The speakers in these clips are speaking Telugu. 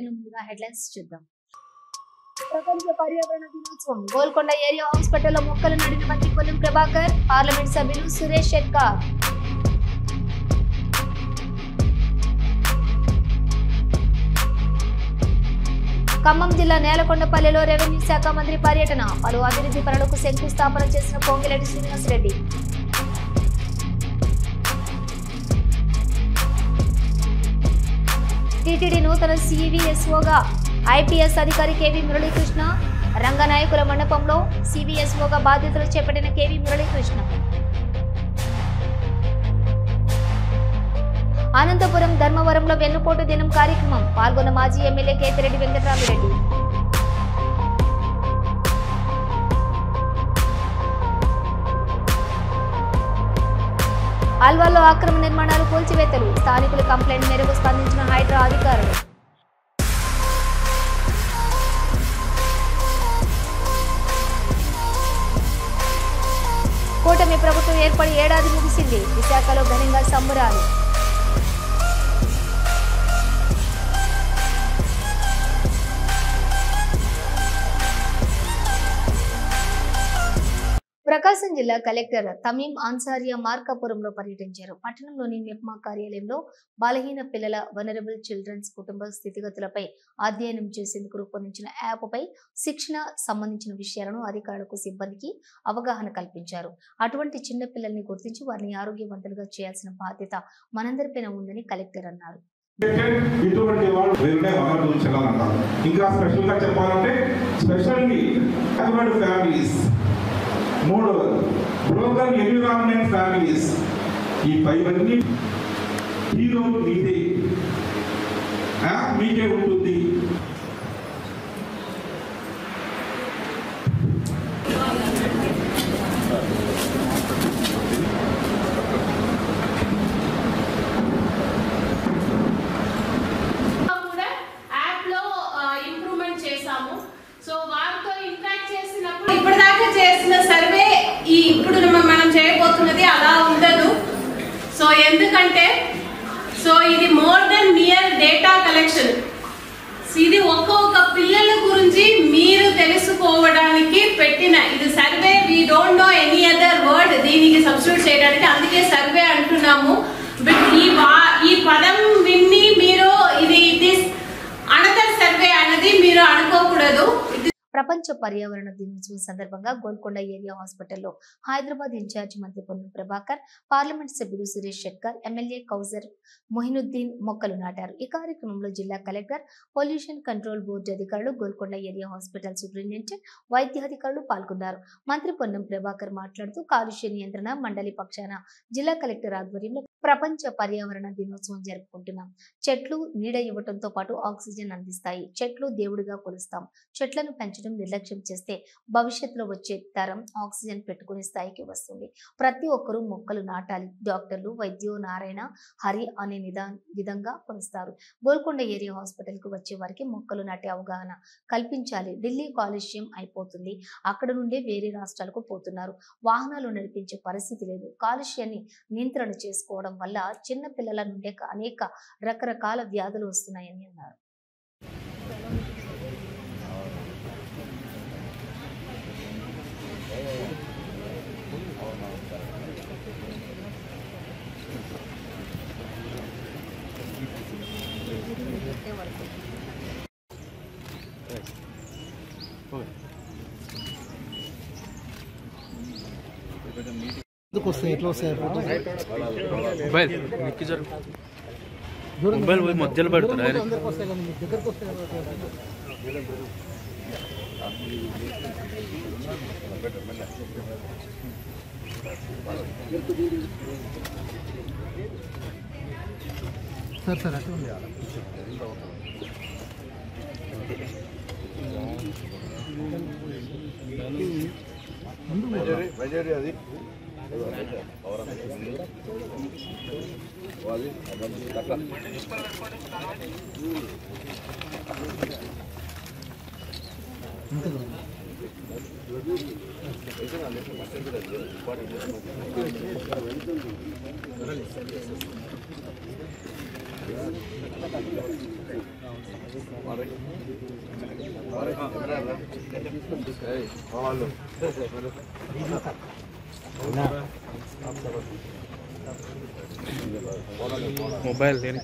బులెటిన్ ముందుగా హెడ్లైన్స్ చూద్దాం. ప్రపంచ పర్యావరణ దినోత్సవం గోల్కొండ ఏరియా హాస్పిటల్లో మొక్కలు నాటిన మంత్రి పొన్నం ప్రభాకర్, పార్లమెంట్ సభ్యులు సురేష్ షెట్కార్. ఖమ్మం జిల్లా నేలకొండపల్లిలో రెవెన్యూ శాఖ మంత్రి పర్యటన, పలు అభివృద్ధి పనులకు శంకుస్థాపన చేసిన పొంగిరెడ్డి శ్రీనివాసరెడ్డి. టీటీడీ నూతన సివిఎస్ఓగా ఐపీఎస్ అధికారి కేవీ మురళీకృష్ణ, రంగనాయకుల మండపంలో సివిఎస్ఓగా బాధ్యతలు చేపట్టిన కేవీ మురళీకృష్ణ. అనంతపురం ధర్మవరంలో వెన్నుపోటు దినం కార్యక్రమం, పాల్గొన్న మాజీ ఎమ్మెల్యే కేతిరెడ్డి వెంకటరామిరెడ్డి. అల్వాల్లో అక్రమ నిర్మాణాలు కూల్చివేతలు, స్థానికుల కంప్లైంట్ మేరకు స్పందించిన హైడ్రా అధికారులు. కూటమి ప్రభుత్వం ఏర్పడి ఏడాది ముగిసింది, విశాఖలో ఘనంగా సంబరాలు. ప్రకాశం జిల్లా కలెక్టర్ తమీం అన్సారియా మార్కాపురంలో పర్యటించారు. పట్టణంలోని మెప్మా కార్యాలయంలో బలహీన పిల్లల వనరబుల్ చిల్డ్రన్స్ కుటుంబ స్థితిగతులపై అధ్యయనం చేసేందుకు రూపొందించిన యాప్పై శిక్షణ సంబంధించిన విషయాలను అధికారులకు సిబ్బందికి అవగాహన కల్పించారు. అటువంటి చిన్న పిల్లల్ని గుర్తించి వారిని ఆరోగ్యవంతులుగా చేయాల్సిన బాధ్యత మనందరిపైన ఉందని కలెక్టర్ అన్నారు. ఇటువంటి వాళ్ళు వేరే వనరులు ఇంకా స్పెషల్ గా చెప్పాలంటే స్పెషల్లీ ఫ్యామిలీస్, మూడవది బ్రోకన్ ఎన్విరాన్మెంట్ ఫ్యామిలీస్. ఈ పైవన్నీ హీరో మీదే మీకే ఉంటుంది. ఇప్పుడు మనం చేయబోతున్నది అలా ఉండదు. సో ఎందుకంటే ఇది more than mere data collection. ఇది ఒక్కొక్క పిల్లల గురించి మీరు తెలుసుకోవడానికి పెట్టిన ఇది survey. We don't know any other word దీనికి సబ్స్టిట్యూట్ చేయడానికి, అందుకే సర్వే అంటున్నాము. బట్ ఈ పదం విన్ని మీరు ఇది అనదర్ సర్వే అనేది మీరు అనుకోకూడదు. ప్రపంచ పర్యావరణ దినోత్సవం సందర్భంగా గోల్కొండ ఏరియా హాస్పిటల్లో హైదరాబాద్ ఇన్ఛార్జి మంత్రి పొన్నం ప్రభాకర్, పార్లమెంట్ సభ్యులు సురేష్ షెట్కార్, ఎమ్మెల్యే కౌజర్ మొహినుద్దీన్ మొక్కలు నాటారు. ఈ కార్యక్రమంలో జిల్లా కలెక్టర్, పొల్యూషన్ కంట్రోల్ బోర్డు అధికారులు, గోల్కొండ ఏరియా హాస్పిటల్ సూపరింటెండెంట్, వైద్యాధికారులు పాల్గొన్నారు. మంత్రి పొన్నం ప్రభాకర్ మాట్లాడుతూ కాలుష్య నియంత్రణ మండలి పక్షాన జిల్లా కలెక్టర్ ఆధ్వర్యంలో ప్రపంచ పర్యావరణ దినోత్సవం జరుపుకుంటున్నాం. చెట్లు నీడ ఇవ్వడంతో పాటు ఆక్సిజన్ అందిస్తాయి. చెట్లు దేవుడిగా కొలుస్తాం. చెట్లను పెంచడం నిర్లక్ష్యం చేస్తే భవిష్యత్తులో వచ్చే తరం ఆక్సిజన్ పెట్టుకునే స్థాయికి వస్తుంది. ప్రతి ఒక్కరూ మొక్కలు నాటాలి. డాక్టర్లు వైద్యో నారాయణ హరి అనే విధంగా కొలుస్తారు. గోల్కొండ ఏరియా హాస్పిటల్ కు వచ్చే వారికి మొక్కలు నాటే అవగాహన కల్పించాలి. ఢిల్లీ కాలుష్యం అయిపోతుంది, అక్కడ నుండే వేరే రాష్ట్రాలకు పోతున్నారు. వాహనాలు నడిపించే పరిస్థితి లేదు. కాలుష్యాన్ని నియంత్రణ చేసుకోవడం వల్ల చిన్న పిల్లల నుండే అనేక రకరకాల వ్యాధులు వస్తున్నాయని అన్నారు. మొబైల్ పోయి మధ్యలో పెడతాడు ఆయన. సార్ అటు బయలుదేరి అది मोबाइल लेने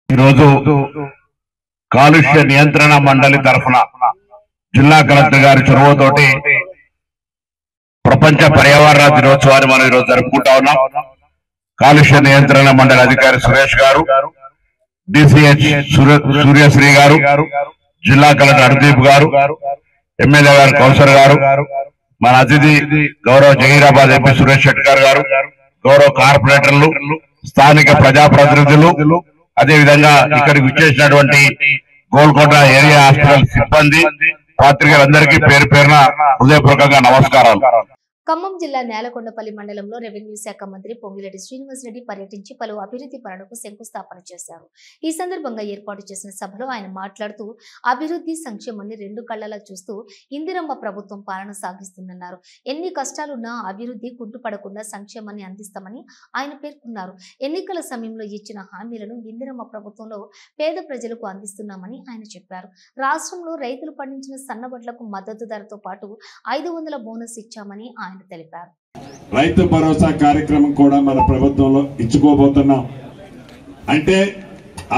ఈరోజు కాలుష్య నియంత్రణ మండలి తరఫున జిల్లా కలెక్టర్ గారి చొరవతోటి ప్రపంచ పర్యావరణ దినోత్సవాన్ని మనం ఈరోజు జరుపుకుంటా ఉన్నాం. కాలుష్య నియంత్రణ మండలి అధికారి సురేష్ గారు, డిసిహెచ్ సూర్యశ్రీ గారు, జిల్లా కలెక్టర్ హర్దీప్ గారు, ఎమ్మెల్యే గారు కౌసర్ గారు, మన అతిథి గౌరవ జహీరాబాద్ ఎంపీ సురేష్ షెట్కర్ గారు, గౌరవ కార్పొరేటర్లు, స్థానిక ప్రజాప్రతినిధులు, అదే విధంగా ఇక్కడికి విచ్చేసినటువంటి గోల్కొండ ఏరియా హాస్పిటల్ సిబ్బంది, పాత్రికలందరికీ పేరు పేరున హృదయపూర్వకంగా నమస్కారాలు. ఖమ్మం జిల్లా నేలకొండపల్లి మండలంలో రెవెన్యూ శాఖ మంత్రి పొంగిరెడ్డి శ్రీనివాసరెడ్డి పర్యటించి పలు అభివృద్ధి పనులకు శంకుస్థాపన చేశారు. ఈ సందర్భంగా ఏర్పాటు చేసిన సభలో ఆయన మాట్లాడుతూ అభివృద్ధి సంక్షేమాన్ని రెండు కళ్లలా చూస్తూ ఇందిరమ్మ ప్రభుత్వం పాలన సాగిస్తుందన్నారు. ఎన్ని కష్టాలున్నా అభివృద్ధి కుంటుపడకుండా సంక్షేమాన్ని అందిస్తామని ఆయన పేర్కొన్నారు. ఎన్నికల సమయంలో ఇచ్చిన హామీలను ఇందిరమ్మ ప్రభుత్వంలో పేద ప్రజలకు అందిస్తున్నామని ఆయన చెప్పారు. రాష్ట్రంలో రైతులు పండించిన సన్నవడ్లకు మద్దతు ధరతో పాటు 500 బోనస్ ఇచ్చామని ఆయన తెలిపారు. రైతు భరోసా కార్యక్రమం కూడా మన ప్రభుత్వంలో ఇచ్చుకోబోతున్నాం. అంటే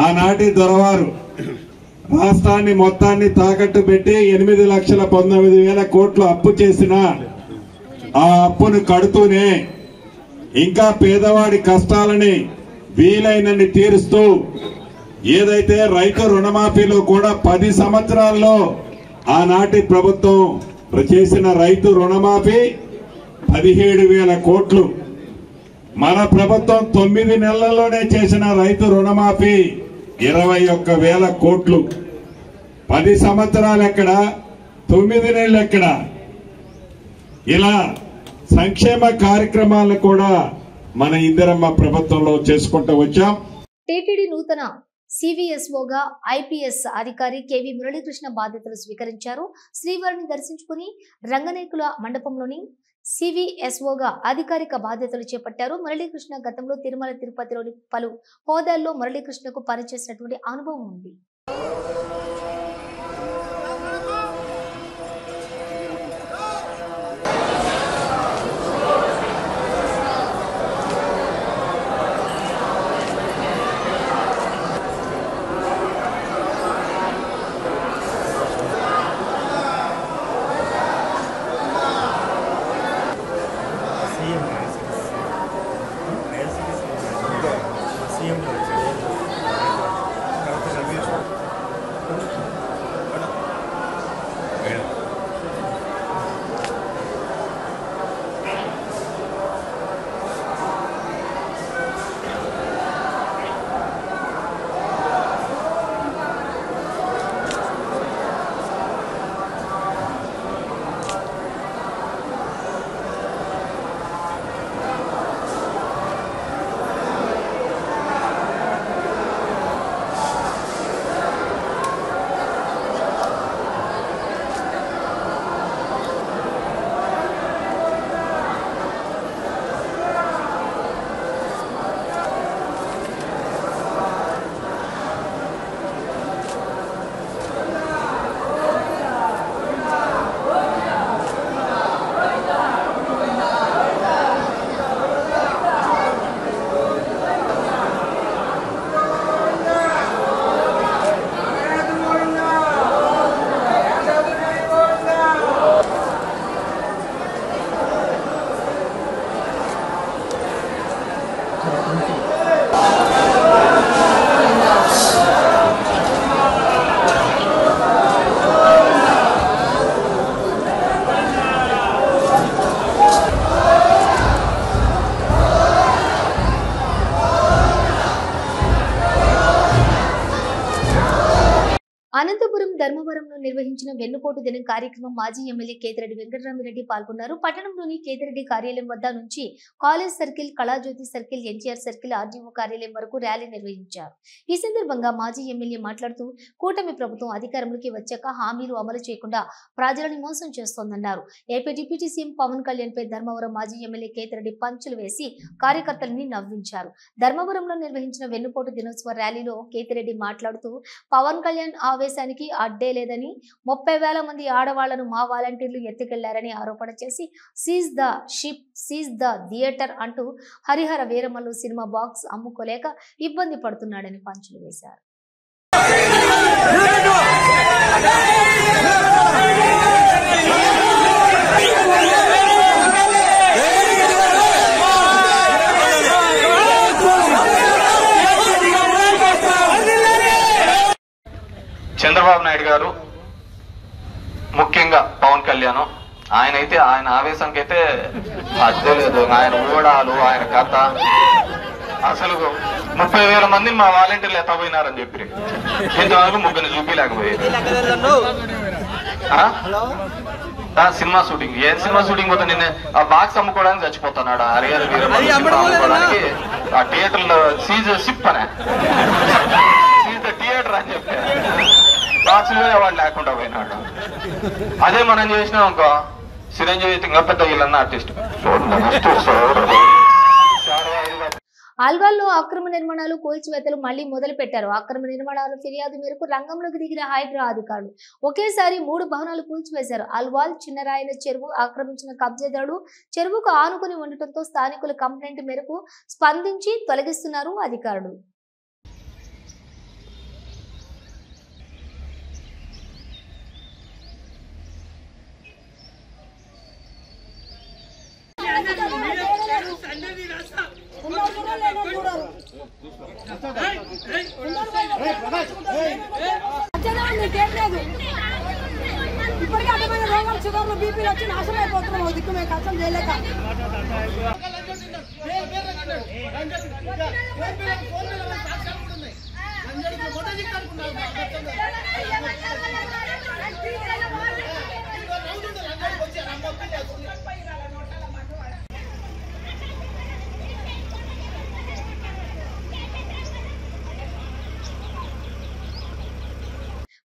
ఆనాటి దొరవారు రాష్ట్రాన్ని మొత్తాన్ని తాకట్టు పెట్టి 8,19,000 కోట్లు అప్పు చేసిన ఆ అప్పును కడుతూనే ఇంకా పేదవాడి కష్టాలని వీలైనన్ని తీరుస్తూ ఏదైతే రైతు రుణమాఫీలో కూడా 10 సంవత్సరాల్లో ఆనాటి ప్రభుత్వం చేసిన రైతు రుణమాఫీ 17,000 కోట్లు, మన ప్రభుత్వం 9 నెలల్లోనే చేసిన రైతు రుణమాఫీ 21,000 కోట్లు. 10 సంవత్సరాలు ఎక్కడ, 9 నెలలు ఎక్కడ? ఇలా సంక్షేమ కార్యక్రమాలను కూడా మన ఇందిరమ్మ ప్రభుత్వంలో చేసుకుంటూ వచ్చాం. టీటీడీ నూతన సివిఎస్ఓగా ఐపీఎస్ అధికారి కేవీ మురళీకృష్ణ బాధ్యతలు స్వీకరించారు. శ్రీవారిని దర్శించుకుని రంగనాయకుల మండపంలోని సివిఎస్ఓగా అధికారిక బాధ్యతలు చేపట్టారు. మురళీకృష్ణ గతంలో తిరుమల తిరుపతిలోని పలు హోదాల్లో మురళీకృష్ణకు పనిచేసినటువంటి అనుభవం ఉంది. అనంతపురం ధర్మవరంలో నిర్వహించిన వెన్నుపోటు దినం కార్యక్రమం మాజీ ఎమ్మెల్యే కేతిరెడ్డి వెంకటరామిరెడ్డి పాల్గొన్నారు. పట్టణంలోని కేతిరెడ్డి కార్యాలయం వద్ద నుంచి college circle, Kalajyothi circle, NTR circle, RDO కార్యాలయం వరకు ర్యాలీ నిర్వహించారు. ఈ సందర్భంగా మాజీ ఎమ్మెల్యే మాట్లాడుతూ కూటమి ప్రభుత్వం అధికారంలోకి వచ్చాక హామీలు అమలు చేయకుండా ప్రజలను మోసం చేస్తోందన్నారు. AP deputy CM Pawan Kalyan పై ధర్మవరం మాజీ ఎమ్మెల్యే కేతిరెడ్డి పంచులు వేసి కార్యకర్తలని నవ్వించారు. ధర్మవరంలో నిర్వహించిన వెన్నుపోటు దినోత్సవ ర్యాలీలో కేతిరెడ్డి మాట్లాడుతూ పవన్ కళ్యాణ్ ఆవేశానికి అడ్డే లేదని 30,000 మంది ఆడవాళ్లను మా వాలంటీర్లు ఎత్తుకెళ్లారని ఆరోపణ చేసి seize the ship, seize the theatre అంటూ హరిహర వీరమల్లు సినిమా బాక్స్ అమ్ముకోలేక ఇబ్బంది పడుతున్నాడని పంచులు వేశారు. చంద్రబాబు నాయుడు గారు, ముఖ్యంగా పవన్ కళ్యాణ్, ఆయన ఆవేశంకైతే అర్థం లేదు. ఆయన ఊడాలు, ఆయన కథ, అసలు 30,000 మంది మా వాలంటీర్లు ఎత్తపోయినారని చెప్పి ఇంతవరకు ముగ్గురిని చూపించలేకపోయేది. సినిమా షూటింగ్, ఏం సినిమా షూటింగ్ పోతే నిన్న ఆ బాక్స్ అమ్ముకోవడానికి చచ్చిపోతున్నాడు. హరిహర వీరమల్లు అమ్ముకోవడానికి ఆ థియేటర్ లో సీజ్ షిప్ అనే సీజ్ ద థియేటర్ అని చెప్పి బాక్సులు వాడు లేకుండా పోయినాడు. అదే మనం చేసినాం అనుకో, చిరంజీవి ఇంకా పెద్ద వీళ్ళన్న ఆర్టిస్ట్. ఆల్వాల్లో అక్రమ నిర్మాణాలు, కూల్చివేతలు మళ్లీ మొదలు పెట్టారు. అక్రమ నిర్మాణాల ఫిర్యాదు మేరకు రంగంలోకి దిగిన హైడ్రా అధికారులు ఒకేసారి 3 భవనాలు కూల్చివేశారు. ఆల్వాల్ చిన్నరాయన చెరువు ఆక్రమించిన కబ్జాదారుడు చెరువుకు ఆనుకుని ఉండటంతో స్థానికుల కంప్లైంట్ మేరకు స్పందించి తొలగిస్తున్నారు అధికారులు. ఇప్పటికీ అర్థమైన రోగాలు, షుగర్లు, బీపీలు వచ్చి నాశనం అయిపోతున్నాం. దిక్కు మేము కష్టం చేయలేక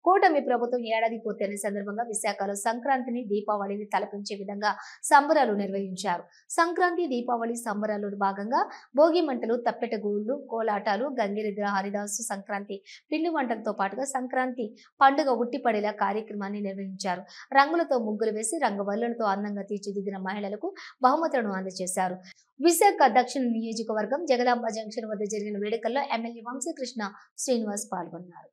కూటమి ప్రభుత్వం ఏడాది పూర్తయిన సందర్భంగా విశాఖలో సంక్రాంతిని, దీపావళిని తలపించే విధంగా సంబరాలు నిర్వహించారు. సంక్రాంతి, దీపావళి సంబరాల్లో భాగంగా భోగి మంటలు, తప్పెట గూళ్లు, కోలాటాలు, గంగిరెద్దుల హరిదాసు సంక్రాంతి పిండి వంటలతో పాటుగా సంక్రాంతి పండుగ ఉట్టిపడేలా కార్యక్రమాన్ని నిర్వహించారు. రంగులతో ముగ్గులు వేసి రంగవల్లులతో అందంగా తీర్చిదిద్దిన మహిళలకు బహుమతులను అందజేశారు. విశాఖ దక్షిణ నియోజకవర్గం జగదాంబ జంక్షన్ వద్ద జరిగిన వేడుకల్లో ఎమ్మెల్యే వంశీకృష్ణ శ్రీనివాస్ పాల్గొన్నారు.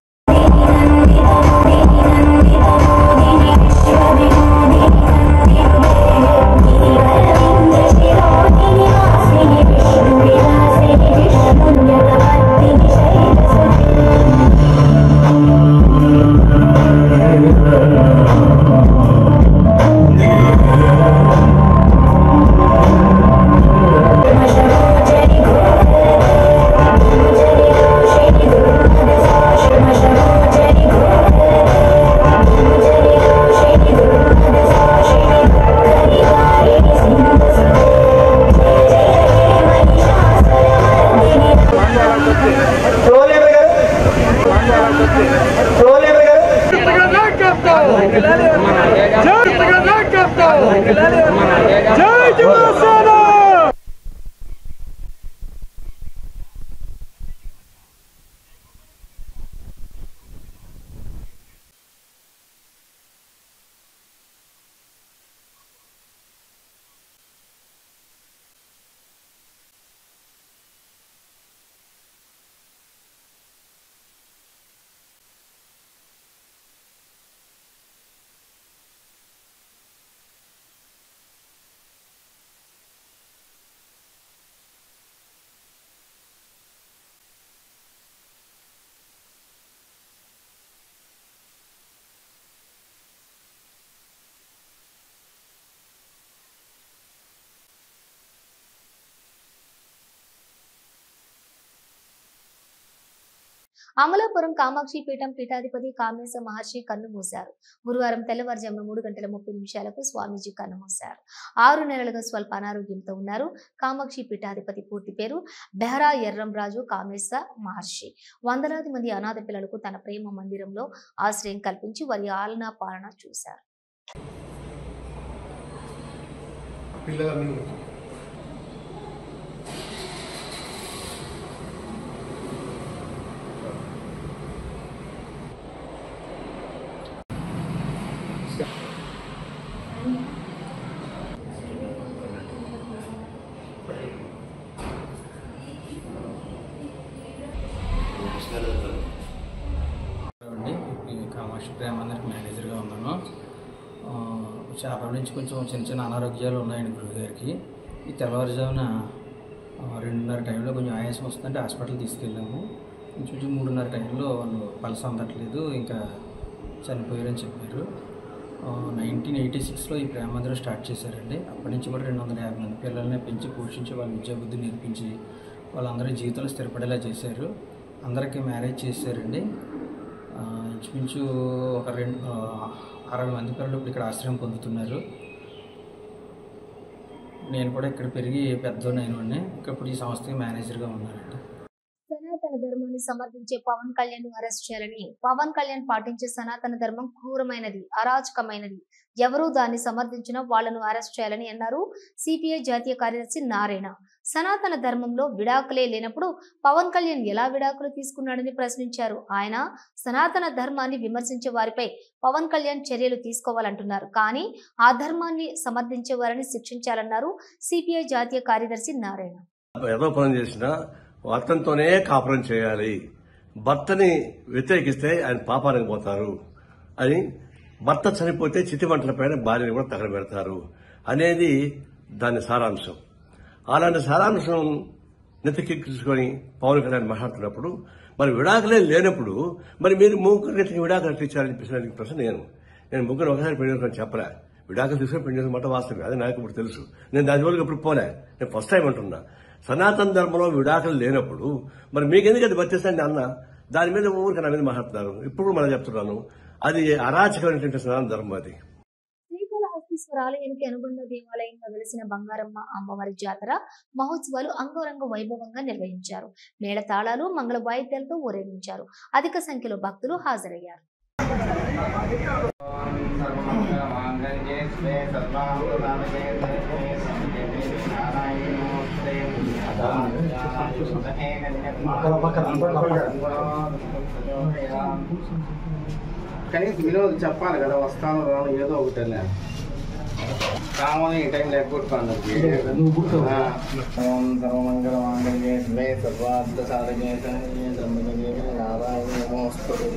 అమలాపురం కామాక్షి పీఠం పీఠాధిపతి కామేశ మహర్షి కన్ను మూశారు. గురువారం తెల్లవారుజామున 3:30 స్వామీజీ కన్ను మూశారు. 6 నెలలుగా స్వల్ప అనారోగ్యంతో ఉన్నారు. కామాక్షి పీఠాధిపతి పూర్తి పేరు బెహరా ఎర్రంరాజు కామేశ మహర్షి. వందలాది మంది అనాథ పిల్లలకు తన ప్రేమ మందిరంలో ఆశ్రయం కల్పించి వారి ఆలనా పాలన చూశారు. కామాక్షి ప్రేమ మందిర్కి మేనేజర్గా ఉన్నాను. చాలా రోజుల నుంచి కొంచెం చిన్న అనారోగ్యాలు ఉన్నాయండి గురుగారికి. ఈ తెల్లవారుజామున 2:30 టైంలో కొంచెం ఆయాసం వస్తుందంటే హాస్పిటల్ తీసుకెళ్ళాము. కొంచెం 3:30 టైంలో వాళ్ళు పల్స్ అందట్లేదు, ఇంకా చనిపోయారని చెప్పారు. 1986లో ఈ ప్రేమ మందిరం స్టార్ట్ చేశారండి. అప్పటి నుంచి కూడా 250 మంది పిల్లల్ని పెంచి పోషించి వాళ్ళ విద్యాబుద్ధి నేర్పించి వాళ్ళందరూ జీవితంలో స్థిరపడేలా చేశారు. అందరికీ మ్యారేజ్ చేశారండి. ఇంచుమించు ఒక 60 మంది పిల్లలు ఇప్పుడు ఇక్కడ ఆశ్రయం పొందుతున్నారు. నేను కూడా ఇక్కడ పెరిగి పెద్దోనైనా ఇప్పుడు ఈ సంస్థకి మేనేజర్గా ఉన్నానండి. సనాతన ధర్మాన్ని సమర్థించే పవన్ కళ్యాణ్ ను అరెస్ట్ చేయాలని పవన్ కళ్యాణ్ పాటించే సనాతన ధర్మం క్రూరమైనది, అరాచకమైనది. ఎవరూ దాన్ని సమర్థించినా వాళ్లను అరెస్ట్ చేయాలని అన్నారు సిపిఐ జాతీయ కార్యదర్శి నారాయణ. సనాతన ధర్మంలో విడాకులే లేనప్పుడు పవన్ కళ్యాణ్ ఎలా విడాకులు తీసుకున్నాడని ప్రశ్నించారు. ఆయన సనాతన ధర్మాన్ని విమర్శించే వారిపై పవన్ కళ్యాణ్ చర్యలు తీసుకోవాలంటున్నారు. కానీ ఆ ధర్మాన్ని సమర్థించే వారిని శిక్షించాలన్నారు సిపిఐ జాతీయ కార్యదర్శి నారాయణ. అతనితోనే కాపురం చేయాలి, భర్తని వ్యతిరేకిస్తే ఆయన పాపానికి పోతారు అని, భర్త చనిపోతే చితిమంటల పైన భార్యని కూడా తగలబెడతారు అనేది దాని సారాంశం. అలాంటి సారాంశం నెత్తికెక్కించుకొని పవన్ కళ్యాణ్ మాట్లాడుతున్నప్పుడు మరి విడాకులే లేనప్పుడు మరి మీరు ముగ్గురికి విడాకులు ఇచ్చారని చెప్పేసి ప్రశ్న నేను ముగ్గురు ఒకసారి పెళ్లి చేసుకొని చెప్పలే. విడాకులు తీసుకొని పెళ్లి చేసుకుని మాట వాస్తవం, అది నాకు ఇప్పుడు తెలుసు. నేను దాని రోజులకు ఇప్పుడు పోలే, నేను ఫస్ట్ టైం అంటున్నా. సనాతన ధర్మంలో విడాకులు లేనప్పుడు మరి మీకెందుకు అది వచ్చేసండి అన్న, దాని మీద ఊరికి నా మీద మాట్లాడుతున్నారు. ఇప్పుడు మనం చెప్తున్నాను, అది అరాచకమైనటువంటి సనాతన ధర్మం. అది శ్రీకాళహస్తీశ్వర ఆలయానికి అనుబంధ దేవాలయంగా వెలిసిన బంగారమ్మ అమ్మవారి జాతర మహోత్సవాలు అంగరంగ వైభవంగా నిర్వహించారు. మేళ తాళాలు, మంగళ వాయిద్యాలతో ఊరేగించారు. అధిక సంఖ్యలో భక్తులు హాజరయ్యారు. కనీసం వినోద్ చెప్పాలి కదా, వస్తాను రాను ఏదో ఒకటి కామని ఈ టైం లేకపోతున్నాను. సర్వమంగళ మాంగళ్యే శివే సర్వార్థ సాధకే శరణ్యే త్ర్యంబకే నారాయణే నమోస్తుతే.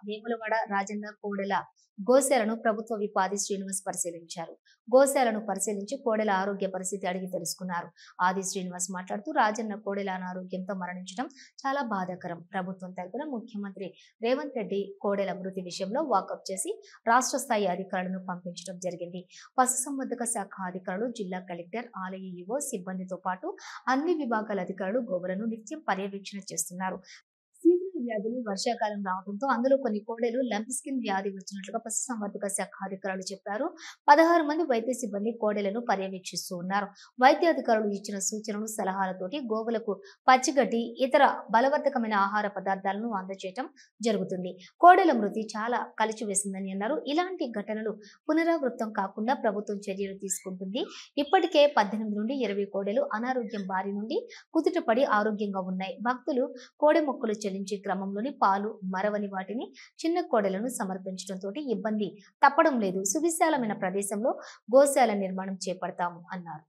వేములవాడ రాజన్న కోడెల గోశాలను ప్రభుత్వ విప్ ఆది శ్రీనివాస్ పరిశీలించారు. గోశాలను పరిశీలించి కోడెల ఆరోగ్య పరిస్థితి అడిగి తెలుసుకున్నారు. ఆది శ్రీనివాస్ మాట్లాడుతూ రాజన్న కోడెల అనారోగ్యంతో మరణించడం చాలా బాధాకరం. ప్రభుత్వం తరపున ముఖ్యమంత్రి రేవంత్ రెడ్డి కోడెల మృతి విషయంలో వాకప్ చేసి రాష్ట్ర స్థాయి అధికారులను పంపించడం జరిగింది. పశుసంవర్ధక శాఖ అధికారులు, జిల్లా కలెక్టర్, ఆలయ ఈవో సిబ్బందితో పాటు అన్ని విభాగాల అధికారులు గోవులను నిత్యం పర్యవేక్షణ చేస్తున్నారు. సీజనల్ వ్యాధులు వర్షాకాలం రావడంతో అందులో కొన్ని కోడెలు లంప్ స్కిన్ వ్యాధి వచ్చినట్లుగా పశుసంవర్ధక శాఖ అధికారులు చెప్పారు. 16 మంది వైద్య సిబ్బంది కోడెలను పర్యవేక్షిస్తూ ఉన్నారు. వైద్య అధికారులు ఇచ్చిన సూచనలు, సలహాలతోటి గోవులకు పచ్చిగడ్డి, ఇతర బలవర్ధకమైన ఆహార పదార్థాలను అందజేయటం జరుగుతుంది. కోడెల మృతి చాలా కలిచివేసిందని అన్నారు. ఇలాంటి ఘటనలు పునరావృతం కాకుండా ప్రభుత్వం చర్యలు తీసుకుంటుంది. ఇప్పటికే 18 నుండి 20 కోడెలు అనారోగ్యం బారి నుండి కుదుటపడి ఆరోగ్యంగా ఉన్నాయి. భక్తులు కోడె మొక్కులు చెల్లించే క్రమంలోని పాలు మరవని వాటిని చిన్న కోడెలను సమర్పించడంతో ఇబ్బంది తప్పడం లేదు. సువిశాలమైన ప్రదేశంలో గోశాల నిర్మాణం చేపడతాము అన్నారు.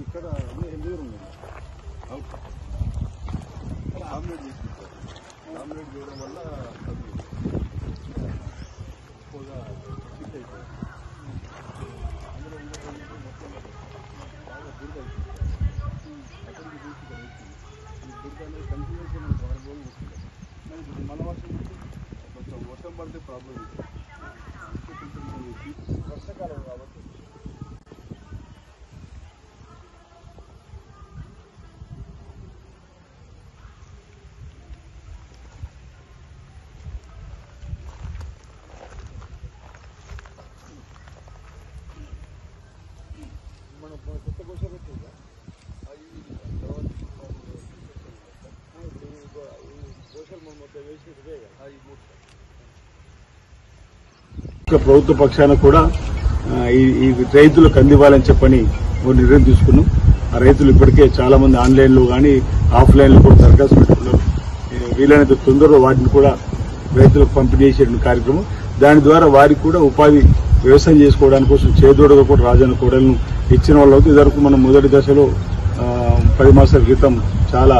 ఇక్కడ అన్ని ఎల్లుగురు ఉన్నాయి. ఆమ్లెట్ తీసుకుంటారు. ఆమ్లెట్ చేయడం వల్ల ఎక్కువగా ఫిట్ అయిపోయింది. అందులో మొత్తం బాగా దుర్గ అక్కడికి తీసుకుంటారు. ఈ దుర్గ అనేది కంటిన్యూస్ 4 రోజులు వస్తుంది. ఇప్పుడు మన వర్షం కొంచెం వర్షం పడితే ప్రాబ్లం ఉంటుంది. వర్షాకాలం కాబట్టి మనం కొత్త గోశాల పెట్టిందా అది తర్వాత గోశాల మనం మొత్తం వేసినట్టుగా అది ప్రభుత్వ పక్షాన కూడా ఈ రైతులకు అందివ్వాలని చెప్పని నిర్ణయం తీసుకున్నాం. ఆ రైతులు ఇప్పటికే చాలా మంది ఆన్లైన్లో కానీ ఆఫ్లైన్లో కూడా దరఖాస్తు పెట్టుకున్నారు. వీలైనంత తొందరలో వాటిని కూడా రైతులకు పంపిణీ చేసే కార్యక్రమం, దాని ద్వారా వారికి కూడా ఉపాధి వ్యవసాయం చేసుకోవడానికి కోసం చేదోడుగా కూడా రాజన్న కోడలను ఇచ్చిన వాళ్ళు అవుతుంది. ఇదివరకు మనం మొదటి దశలో 10 మాసాల క్రితం చాలా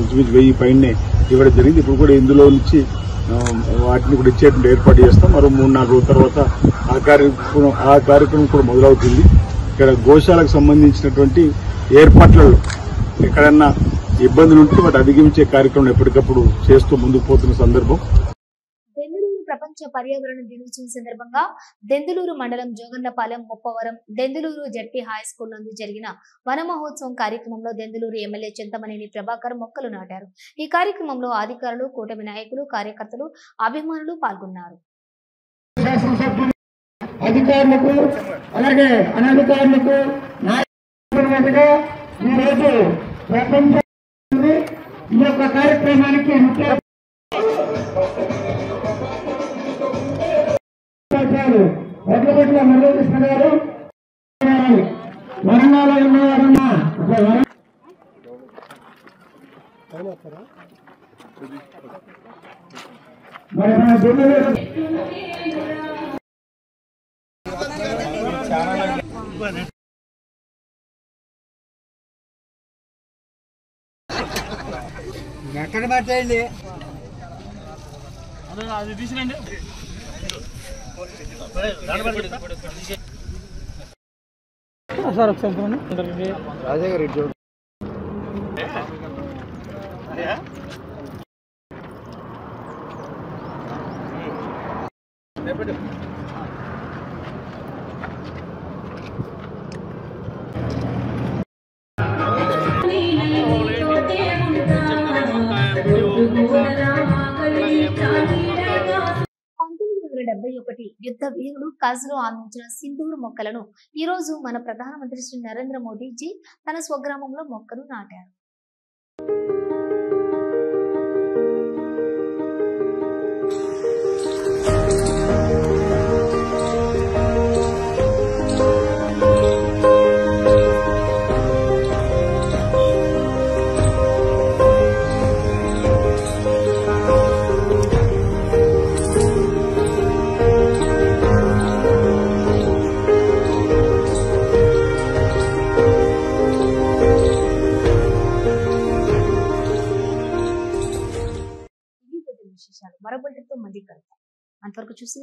ఇంచుమించు 1000 పైనే ఇవ్వడం జరిగింది. ఇప్పుడు కూడా ఇందులో నుంచి వాటిని కూడా ఇచ్చేటువంటి ఏర్పాటు చేస్తాం. మరో 3-4 రోజుల తర్వాత ఆ కార్యక్రమం కూడా మొదలవుతుంది. ఇక్కడ గోశాలకు సంబంధించినటువంటి ఏర్పాట్లలో ఎక్కడన్నా ఇబ్బందులు ఉంటే వాటి అధిగమించే కార్యక్రమం ఎప్పటికప్పుడు చేస్తూ ముందుకు పోతున్న సందర్భం. దెందులూరు ప్రపంచ పర్యావరణ దినోత్సవం సందర్భంగా దెందులూరు మండలం Jogannapalem Muppavaram Denduluru ZP high school నందు జరిగిన వన మహోత్సవం కార్యక్రమంలో దెందులూరు ఎమ్మెల్యే చింతమనేని ప్రభాకర్ మొక్కలు నాటారు. ఈ కార్యక్రమంలో అధికారులు, కూటమి నాయకులు, కార్యకర్తలు, అభిమానులు పాల్గొన్నారు. అధికారులకు అలాగే అనధికారులకు నాయకులుగా ఈరోజు ప్రపంచ ఈ యొక్క కార్యక్రమానికి ముఖ్య వడ్లగొట్ల మురళీకృష్ణ గారు వరంగల్లో ఉన్నవారన్నా మరి మన దెందులూరు ఎక్కడ పట్టేయండి అది తీసుకురండి. సార్ ఒకసారి రాజా రెడ్డి యుద్ధ వీరుడు కాజులో అందించిన సింధూరు మొక్కలను ఈ రోజు మన ప్రధానమంత్రి శ్రీ నరేంద్ర మోడీజీ తన స్వగ్రామంలో మొక్కను నాటారు. మరో బులెటిన్తో మళ్ళీ కలుద్దాం. అంతవరకు చూసి